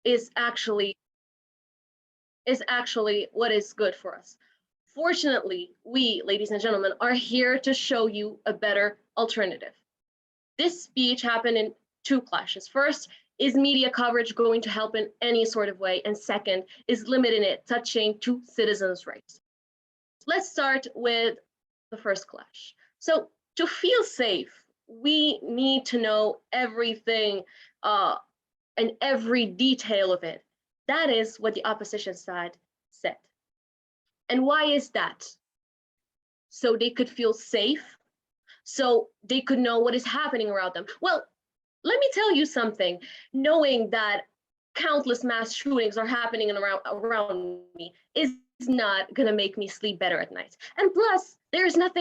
is actually what is good for us. Fortunately, we, ladies and gentlemen, are here to show you a better alternative. This speech happened in two clashes. First, is media coverage going to help in any sort of way? And second, is limiting it touching to citizens' rights? Let's start with the first clash. So to feel safe, we need to know everything and every detail of it. That is what the opposition side said. And why is that? So they could feel safe, so they could know what is happening around them. Well, let me tell you something. Knowing that countless mass shootings are happening around me is not gonna make me sleep better at night. And plus, there's not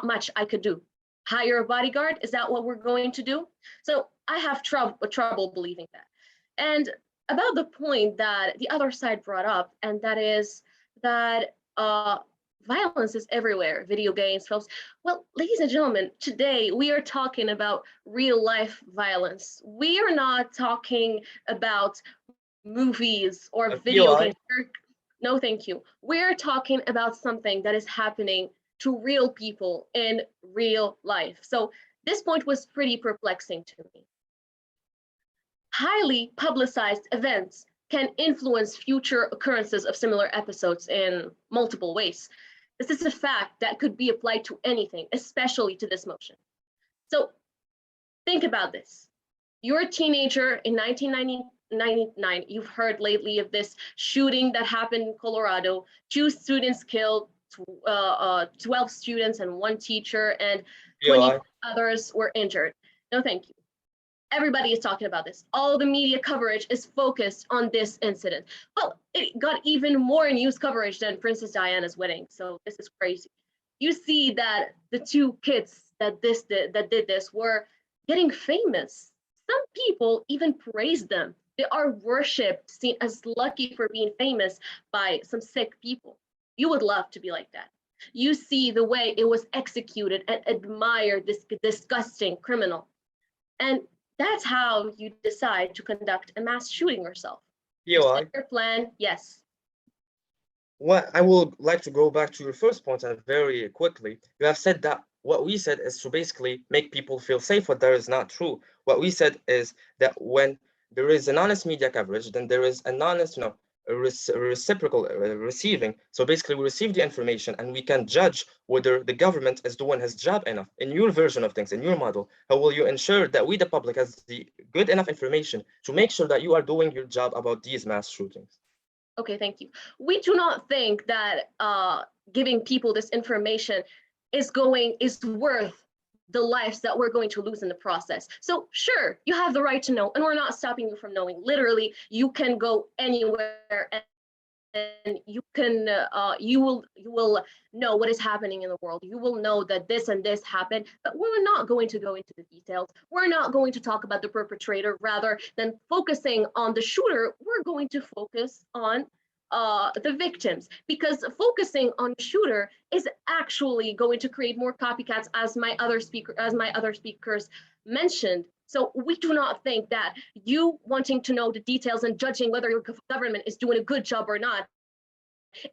much I could do. Hire a bodyguard, is that what we're going to do? So I have trouble believing that. And about the point that the other side brought up, and that is that violence is everywhere, video games, films. Well, ladies and gentlemen, today we are talking about real life violence. We are not talking about movies or video games. No, thank you. We're talking about something that is happening to real people in real life. So this point was pretty perplexing to me. Highly publicized events can influence future occurrences of similar episodes in multiple ways. This is a fact that could be applied to anything, especially to this motion. So think about this. You're a teenager in 1999. You've heard lately of this shooting that happened in Colorado. 2 students killed, 12 students and 1 teacher, and 20 others were injured. No, thank you. Everybody is talking about this. All the media coverage is focused on this incident. Well, it got even more news coverage than Princess Diana's wedding. So this is crazy. You see that the 2 kids that did this were getting famous. Some people even praised them. They are worshipped, seen as lucky for being famous by some sick people. You would love to be like that. You see the way it was executed and admire this disgusting criminal. And that's how you decide to conduct a mass shooting yourself. You set your plan, yes. Well, I would like to go back to your first point very quickly. You have said that what we said is to basically make people feel safe, but that is not true. What we said is that when there is an honest media coverage, then there is an honest, reciprocal receiving. So basically, we receive the information and we can judge whether the government is doing his job enough. In your version of things, in your model, how will you ensure that we, the public, has the good enough information to make sure that you are doing your job about these mass shootings? Okay, thank you. We do not think that giving people this information is worth the lives that we're going to lose in the process. So sure, you have the right to know, and we're not stopping you from knowing. Literally, you can go anywhere and you will know what is happening in the world. You will know that this and this happened, but we're not going to go into the details. We're not going to talk about the perpetrator. Rather than focusing on the shooter, we're going to focus on the victims, because focusing on the shooter is actually going to create more copycats, as my other speakers mentioned. So we do not think that you wanting to know the details and judging whether your government is doing a good job or not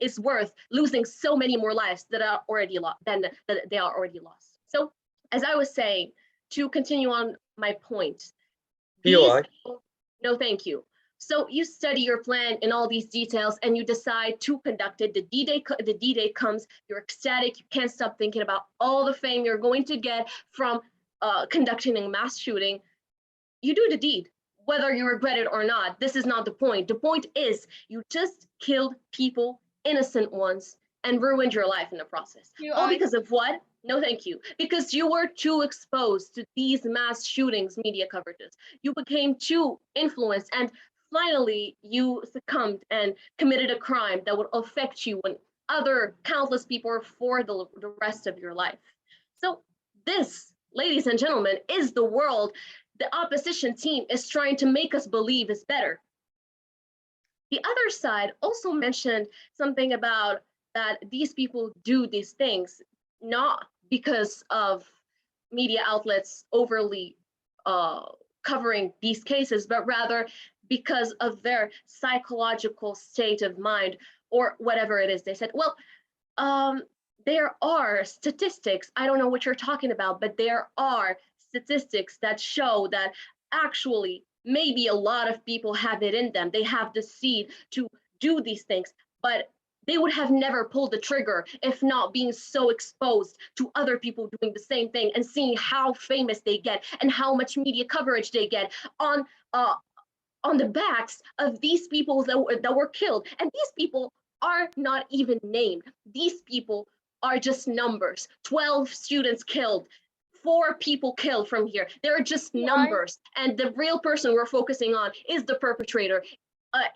is worth losing so many more lives that are already lost than that they are already lost. So as I was saying, to continue on my point, no, thank you. So you study your plan in all these details and you decide to conduct it. The D-Day comes, you're ecstatic, you can't stop thinking about all the fame you're going to get from conducting a mass shooting. You do the deed, whether you regret it or not. This is not the point. The point is you just killed people, innocent ones, and ruined your life in the process. All because of what? No, thank you. Because you were too exposed to these mass shootings, media coverages. You became too influenced, and finally you succumbed and committed a crime that would affect you and other countless people for the rest of your life. So this, ladies and gentlemen, is the world the opposition team is trying to make us believe is better. The other side also mentioned something about that these people do these things not because of media outlets overly covering these cases, but rather because of their psychological state of mind or whatever it is. They said, well, there are statistics, I don't know what you're talking about, but there are statistics that show that actually maybe a lot of people have it in them. They have the seed to do these things, but they would have never pulled the trigger if not being so exposed to other people doing the same thing and seeing how famous they get and how much media coverage they get uh, on the backs of these people that were killed. And these people are not even named. These people are just numbers. 12 students killed, 4 people killed from here. They're just numbers. And the real person we're focusing on is the perpetrator.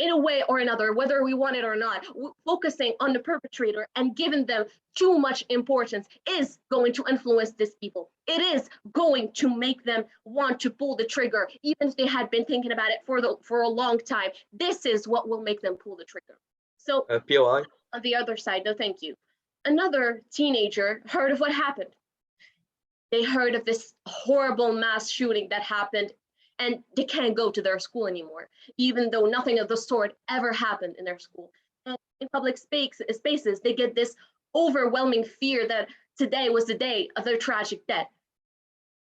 In a way or another, whether we want it or not, focusing on the perpetrator and giving them too much importance is going to influence these people. It is going to make them want to pull the trigger, even if they had been thinking about it for a long time. This is what will make them pull the trigger. So POI? On the other side, no thank you. Another teenager heard of what happened. They heard of this horrible mass shooting that happened, and they can't go to their school anymore, even though nothing of the sort ever happened in their school. And in public spaces, they get this overwhelming fear that today was the day of their tragic death.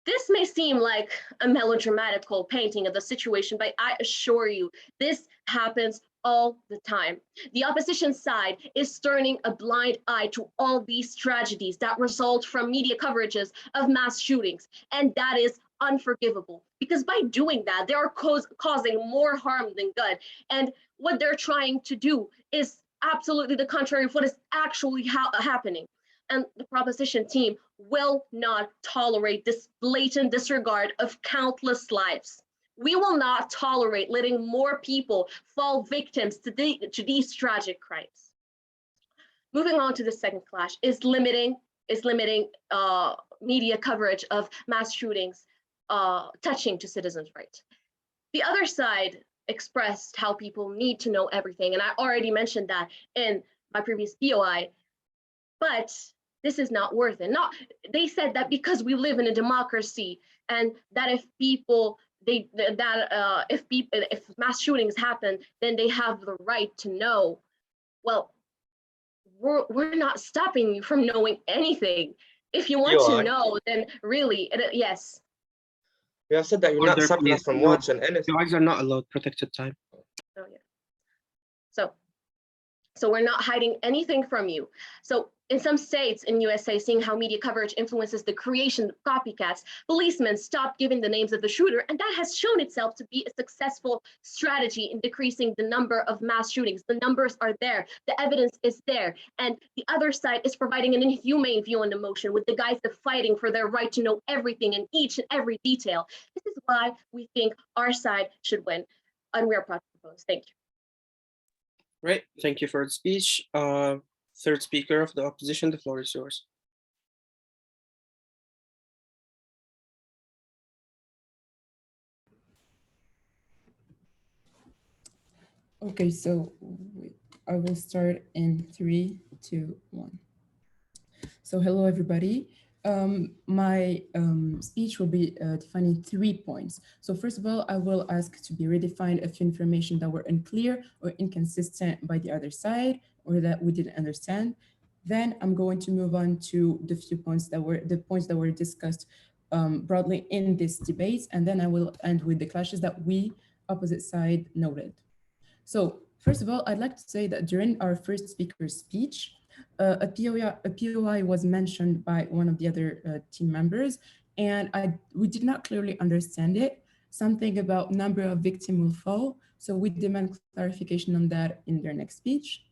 This may seem like a melodramatical painting of the situation, but I assure you, this happens all the time. The opposition side is turning a blind eye to all these tragedies that result from media coverages of mass shootings, and that is unforgivable, because by doing that, they are causing more harm than good. And what they're trying to do is absolutely the contrary of what is actually happening. And the proposition team will not tolerate this blatant disregard of countless lives. We will not tolerate letting more people fall victims to these tragic crimes. Moving on to the second clash is limiting media coverage of mass shootings touching to citizens' rights. The other side expressed how people need to know everything, and I already mentioned that in my previous POI, but this is not worth it. They said that because we live in a democracy, and that if mass shootings happen, then they have the right to know. Well, we're not stopping you from knowing anything. If you want to know, then really, yes. You have said that you're not stopping us from watching anything. POIs are not allowed protected time. Oh yeah. So we're not hiding anything from you. So in some states in USA, seeing how media coverage influences the creation of copycats, policemen stopped giving the names of the shooter, and that has shown itself to be a successful strategy in decreasing the number of mass shootings. The numbers are there, the evidence is there, and the other side is providing an inhumane view on the motion, with the guys that fighting for their right to know everything in each and every detail. This is why we think our side should win, and we are proud to propose. Thank you. Right, thank you for the speech. Third speaker of the opposition, the floor is yours. Okay, so I will start in 3, 2, 1. So hello, everybody. My speech will be defining 3 points. So first of all, I will ask to be redefined a few information that were unclear or inconsistent by the other side, or that we didn't understand. Then I'm going to move on to the points that were discussed broadly in this debate, and then I will end with the clashes that we, opposite side, noted. So first of all, I'd like to say that during our first speaker's speech, a POI was mentioned by one of the other team members, and we did not clearly understand it. Something about number of victims will fall. So we demand clarification on that in their next speech.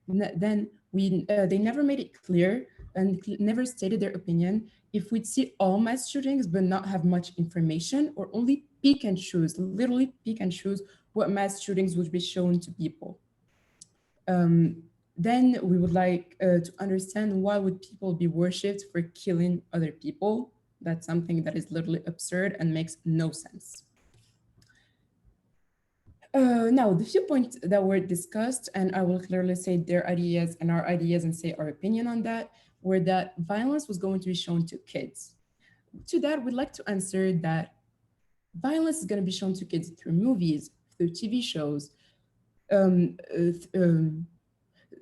Then they never made it clear and never stated their opinion if we'd see all mass shootings but not have much information, or only pick and choose, literally pick and choose what mass shootings would be shown to people. Then we would like to understand why would people be worshipped for killing other people. That's something that is literally absurd and makes no sense. Now, the few points that were discussed, and I will clearly say their ideas and our ideas and say our opinion on that, were that violence was going to be shown to kids. To that, we'd like to answer that violence is going to be shown to kids through movies, through TV shows, um, uh, th- um,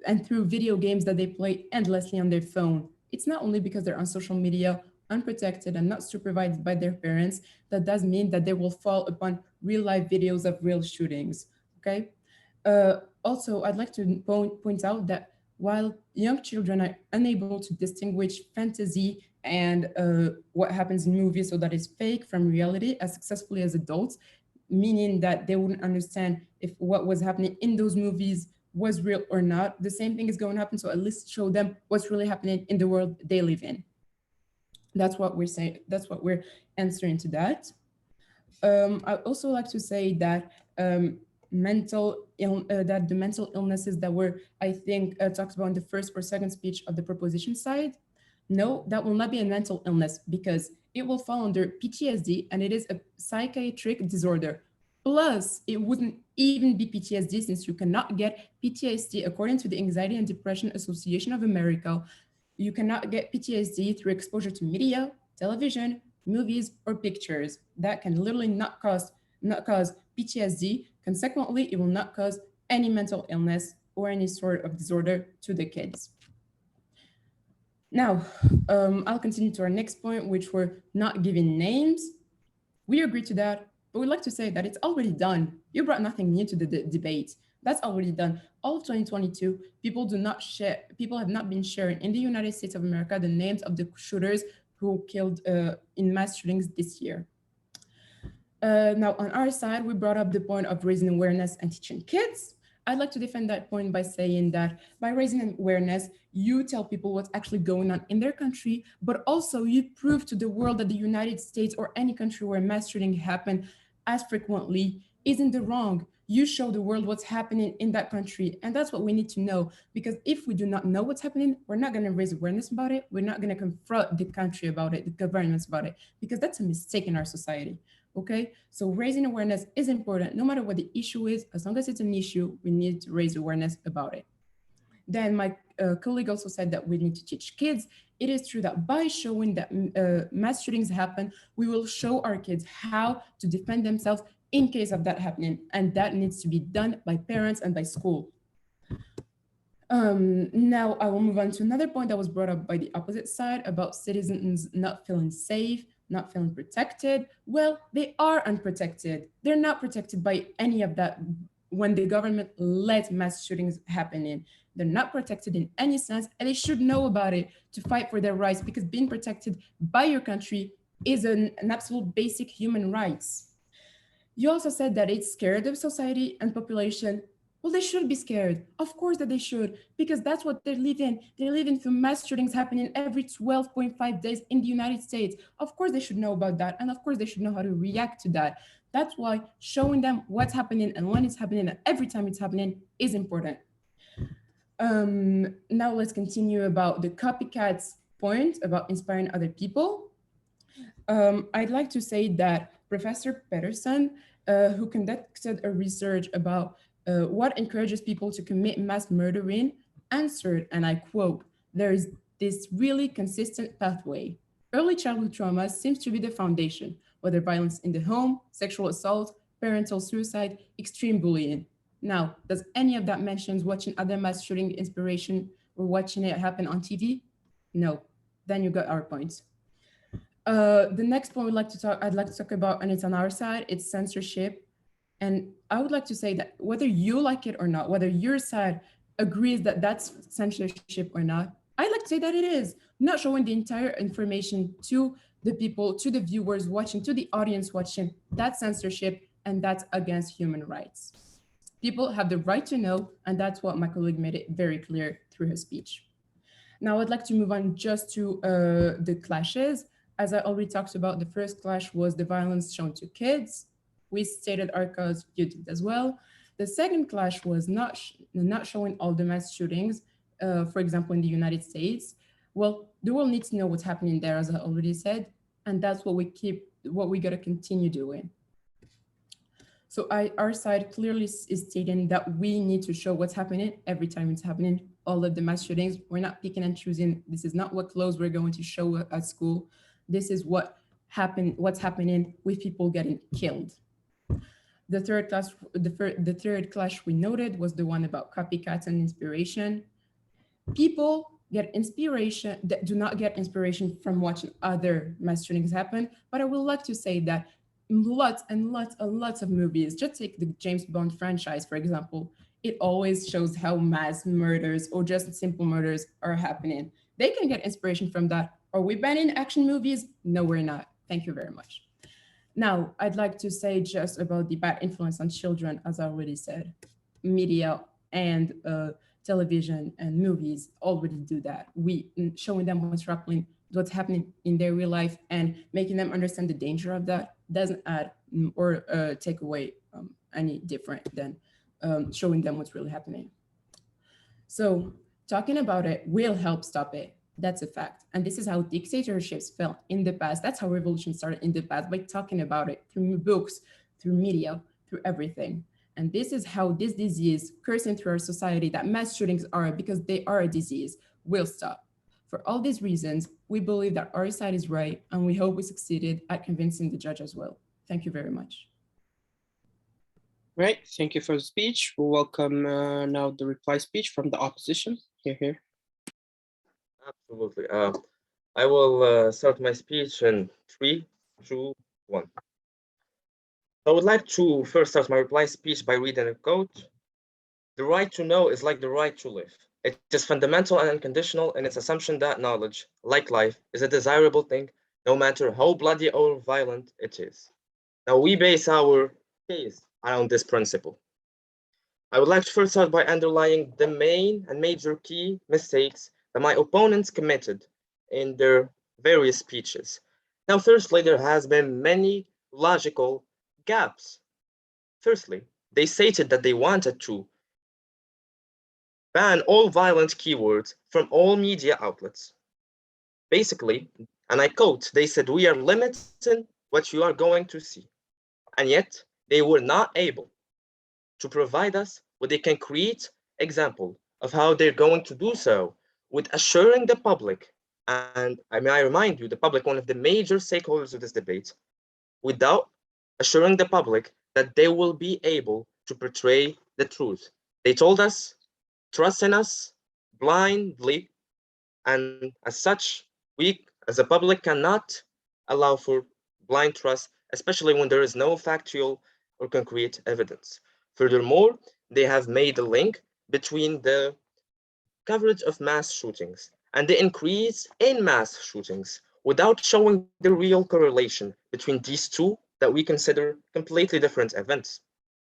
and through video games that they play endlessly on their phone. It's not only because they're on social media, unprotected and not supervised by their parents, that does mean that they will fall upon real life videos of real shootings. Okay. Also, I'd like to point out that while young children are unable to distinguish fantasy and what happens in movies, so that is fake from reality, as successfully as adults, meaning that they wouldn't understand if what was happening in those movies was real or not. The same thing is going to happen. So at least show them what's really happening in the world they live in. That's what we're saying. That's what we're answering to that. I also like to say that that the mental illnesses that were, I think, talked about in the first or second speech of the proposition side, no, that will not be a mental illness because it will fall under PTSD and it is a psychiatric disorder. Plus, it wouldn't even be PTSD since you cannot get PTSD according to the Anxiety and Depression Association of America. You cannot get PTSD through exposure to media, television, movies, or pictures. That can literally not cause PTSD. Consequently, it will not cause any mental illness or any sort of disorder to the kids. Now, I'll continue to our next point, which were not giving names. We agree to that, but we'd like to say that it's already done. You brought nothing new to the debate. That's already done. All of 2022, people have not been sharing in the United States of America the names of the shooters who killed in mass shootings this year. Now, on our side, we brought up the point of raising awareness and teaching kids. I'd like to defend that point by saying that by raising awareness, you tell people what's actually going on in their country, but also you prove to the world that the United States or any country where mass shooting happen as frequently isn't the wrong. You show the world what's happening in that country. And that's what we need to know, because if we do not know what's happening, we're not going to raise awareness about it. We're not going to confront the country about it, the governments about it, because that's a mistake in our society. Okay, so raising awareness is important no matter what the issue is. As long as it's an issue, we need to raise awareness about it. Then my colleague also said that we need to teach kids. It is true that by showing that mass shootings happen, we will show our kids how to defend themselves in case of that happening. And that needs to be done by parents and by school. Now I will move on to another point that was brought up by the opposite side about citizens not feeling safe, not feeling protected. Well, they are unprotected. They're not protected by any of that when the government lets mass shootings happen in. They're not protected in any sense, and they should know about it to fight for their rights, because being protected by your country is an absolute basic human rights. You also said that it's scared of society and population. Well, they should be scared. Of course that they should, because that's what they live in. They live in through mass shootings happening every 12.5 days in the United States. Of course they should know about that. And of course they should know how to react to that. That's why showing them what's happening and when it's happening and every time it's happening is important. Now let's continue about the copycats point about inspiring other people. I'd like to say that Professor Peterson, who conducted a research about what encourages people to commit mass murdering, answered, and I quote, "There is this really consistent pathway. Early childhood trauma seems to be the foundation, whether violence in the home, sexual assault, parental suicide, extreme bullying." Now, does any of that mentions watching other mass shooting inspiration or watching it happen on TV? No. Then you got our points. The next point I'd like to talk about, and it's on our side, it's censorship. And I would like to say that whether you like it or not, whether your side agrees that that's censorship or not, I'd like to say that it is. Not showing the entire information to the people, to the viewers watching, to the audience watching, that's censorship, and that's against human rights. People have the right to know, and that's what my colleague made it very clear through her speech. Now I'd like to move on just to the clashes. As I already talked about, the first clash was the violence shown to kids. We stated our cause, you did as well. The second clash was not showing all the mass shootings, for example, in the United States. Well, the world needs to know what's happening there, as I already said, and that's what we gotta continue doing. So our side clearly is stating that we need to show what's happening every time it's happening, all of the mass shootings. We're not picking and choosing. This is not what clothes we're going to show at school. This is what's happening with people getting killed. The third clash we noted was the one about copycats and inspiration. People get inspiration that do not get inspiration from watching other mass shootings happen, but I would like to say that lots and lots of movies, just take the James Bond franchise, for example, it always shows how mass murders or just simple murders are happening. They can get inspiration from that. Are we banning action movies? No, we're not. Thank you very much. Now, I'd like to say just about the bad influence on children, as I already said. Media and television and movies already do that. Showing them what's happening in their real life and making them understand the danger of that doesn't add or take away any different than showing them what's really happening. So talking about it will help stop it. That's a fact. And this is how dictatorships fell in the past. That's how revolution started in the past, by talking about it through books, through media, through everything. And this is how this disease coursing through our society that mass shootings are, because they are a disease, will stop. For all these reasons, we believe that our side is right, and we hope we succeeded at convincing the judge as well. Thank you very much. Right, thank you for the speech. We'll welcome now the reply speech from the opposition. Here. Absolutely. I will start my speech in 3, 2, 1. I would like to first start my reply speech by reading a quote. The right to know is like the right to live. It is fundamental and unconditional in its assumption that knowledge, like life, is a desirable thing, no matter how bloody or violent it is. Now, we base our case around this principle. I would like to first start by underlining the main and major key mistakes that my opponents committed in their various speeches. Now, firstly, there has been many logical gaps. Firstly, they stated that they wanted to ban all violent keywords from all media outlets. Basically, and I quote, they said, we are limiting what you are going to see. And yet, they were not able to provide us with a concrete example of how they're going to do so, with assuring the public, and I remind you, the public, one of the major stakeholders of this debate, without assuring the public that they will be able to portray the truth. They told us, trust in us blindly, and as such, we as a public cannot allow for blind trust, especially when there is no factual or concrete evidence. Furthermore, they have made a link between the coverage of mass shootings and the increase in mass shootings without showing the real correlation between these two that we consider completely different events.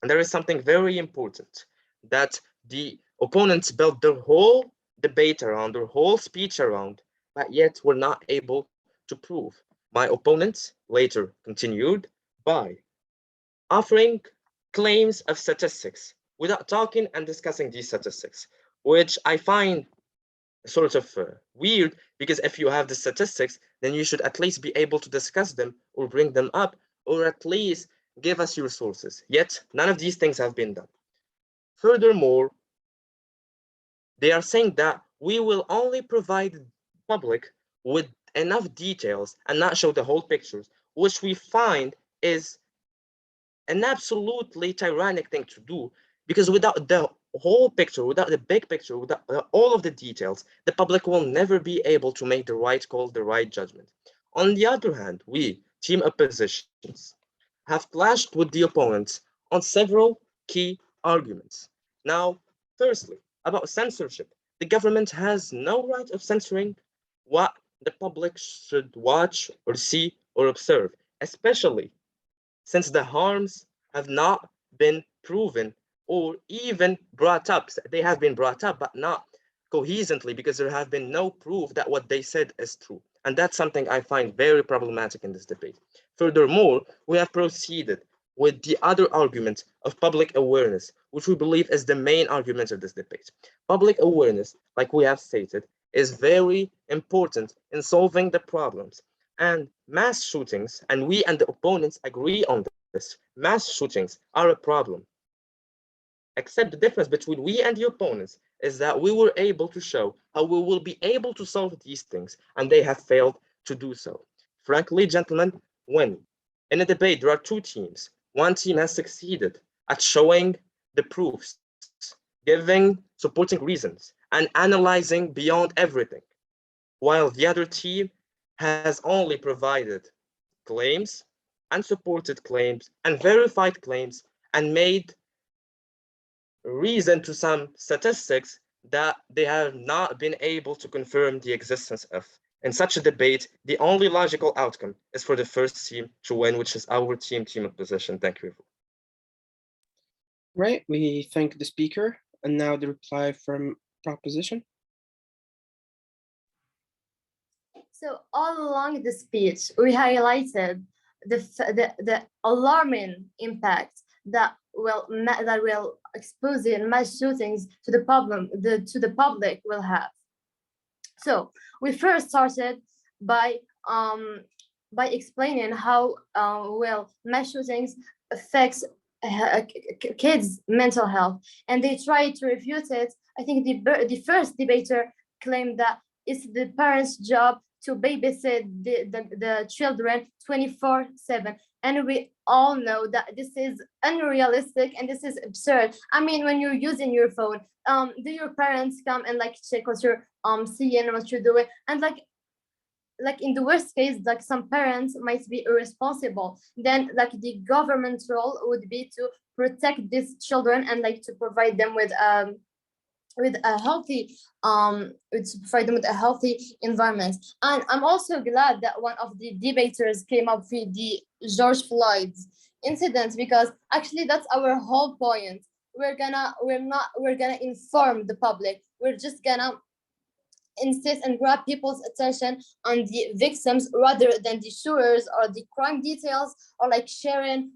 And there is something very important that the opponents built their whole debate around, their whole speech around, but yet were not able to prove. My opponents later continued by offering claims of statistics without talking and discussing these statistics, which I find sort of weird, because if you have the statistics, then you should at least be able to discuss them or bring them up, or at least give us your sources. Yet, none of these things have been done. Furthermore, they are saying that we will only provide the public with enough details and not show the whole pictures, which we find is an absolutely tyrannic thing to do, because without the whole picture, without the big picture, without all of the details, the public will never be able to make the right call, the right judgment. On the other hand, we, team oppositions, have clashed with the opponents on several key arguments. Now, firstly, about censorship. The government has no right of censoring what the public should watch or see or observe, especially since the harms have not been proven or even brought up. They have been brought up, but not cohesively, because there have been no proof that what they said is true. And that's something I find very problematic in this debate. Furthermore, we have proceeded with the other argument of public awareness, which we believe is the main argument of this debate. Public awareness, like we have stated, is very important in solving the problems. And mass shootings, and we and the opponents agree on this, mass shootings are a problem. Except the difference between we and the opponents is that we were able to show how we will be able to solve these things, and they have failed to do so. Frankly, gentlemen, when in a debate there are two teams, one team has succeeded at showing the proofs, giving supporting reasons, and analyzing beyond everything, while the other team has only provided claims, unsupported claims, and verified claims, and made reason to some statistics that they have not been able to confirm the existence of. In such a debate, the only logical outcome is for the first team to win, which is our team opposition. Thank you. Right, we thank the speaker, and now the reply from proposition. So all along the speech, we highlighted the alarming impact that will exposing mass shootings to the public will have. So we first started by explaining how mass shootings affects kids' mental health, and they tried to refute it. I think the first debater claimed that it's the parents' job to babysit the children 24/7. And we all know that this is unrealistic and this is absurd. I mean, when you're using your phone, do your parents come and like check what you're seeing, what you're doing? And like in the worst case, like some parents might be irresponsible. Then like the government's role would be to protect these children and like to provide them with a healthy environment. And I'm also glad that one of the debaters came up with the George Floyd's incident, because actually that's our whole point. We're gonna inform the public. We're just gonna insist and grab people's attention on the victims rather than the shooters or the crime details, or like sharing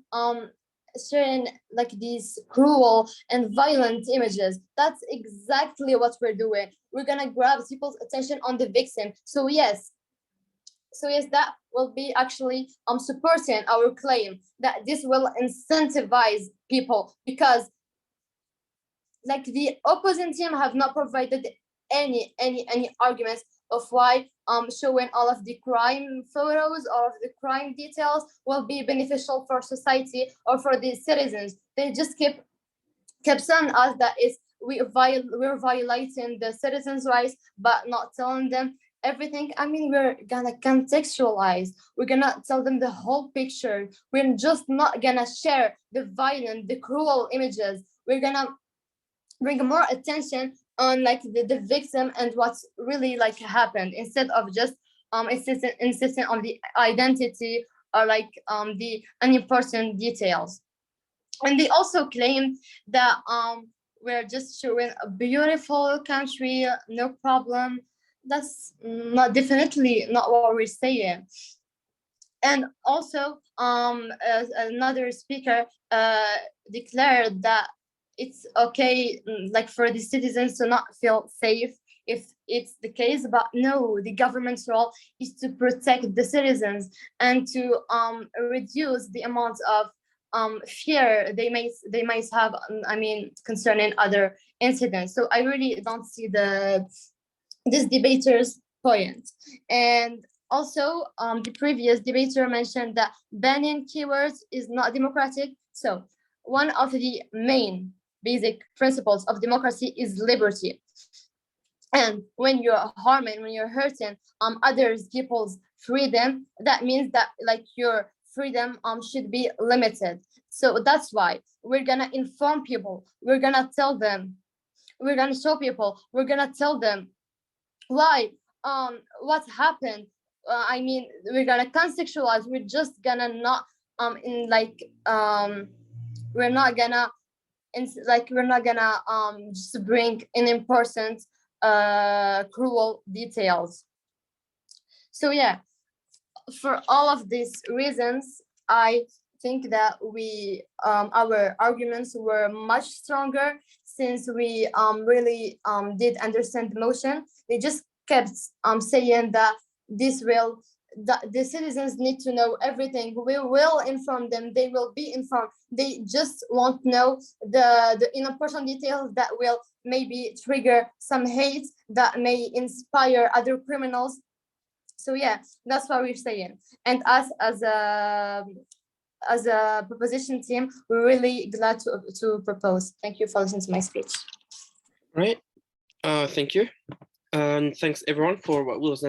like these cruel and violent images. That's exactly what we're doing. We're gonna grab people's attention on the victim. So yes, that will be actually supporting our claim that this will incentivize people, because like the opposing team have not provided any arguments of why showing all of the crime photos or of the crime details will be beneficial for society or for the citizens. They just kept telling us that we're violating the citizens' rights, but not telling them everything. I mean, we're gonna contextualize. We're gonna tell them the whole picture. We're just not gonna share the violent, the cruel images. We're gonna bring more attention on like the victim and what's really like happened, instead of just insisting on the identity or like the unimportant details. And they also claim that we're just showing a beautiful country, no problem. That's definitely not what we're saying. And also another speaker declared that it's okay like for the citizens to not feel safe if it's the case, but no, the government's role is to protect the citizens and to reduce the amount of fear they might have, I mean, concerning other incidents. So I really don't see this debater's point. And also the previous debater mentioned that banning keywords is not democratic. So one of the main basic principles of democracy is liberty. And when you're harming, when you're hurting others people's freedom, that means that like your freedom should be limited. So that's why we're gonna inform people. We're gonna tell them. We're gonna show people. We're gonna tell them why what happened. I mean, we're gonna contextualize. We're just gonna not we're not gonna just bring unimportant cruel details. So yeah, for all of these reasons, I think that we our arguments were much stronger, since we really did understand the motion. They just kept saying that the citizens need to know everything. We will inform them. They will be informed. They just won't know the unimportant details that will maybe trigger some hate, that may inspire other criminals. So yeah, that's what we're saying. And us as as a proposition team, we're really glad to propose. Thank you for listening to my speech. Right. Thank you. And thanks everyone for what was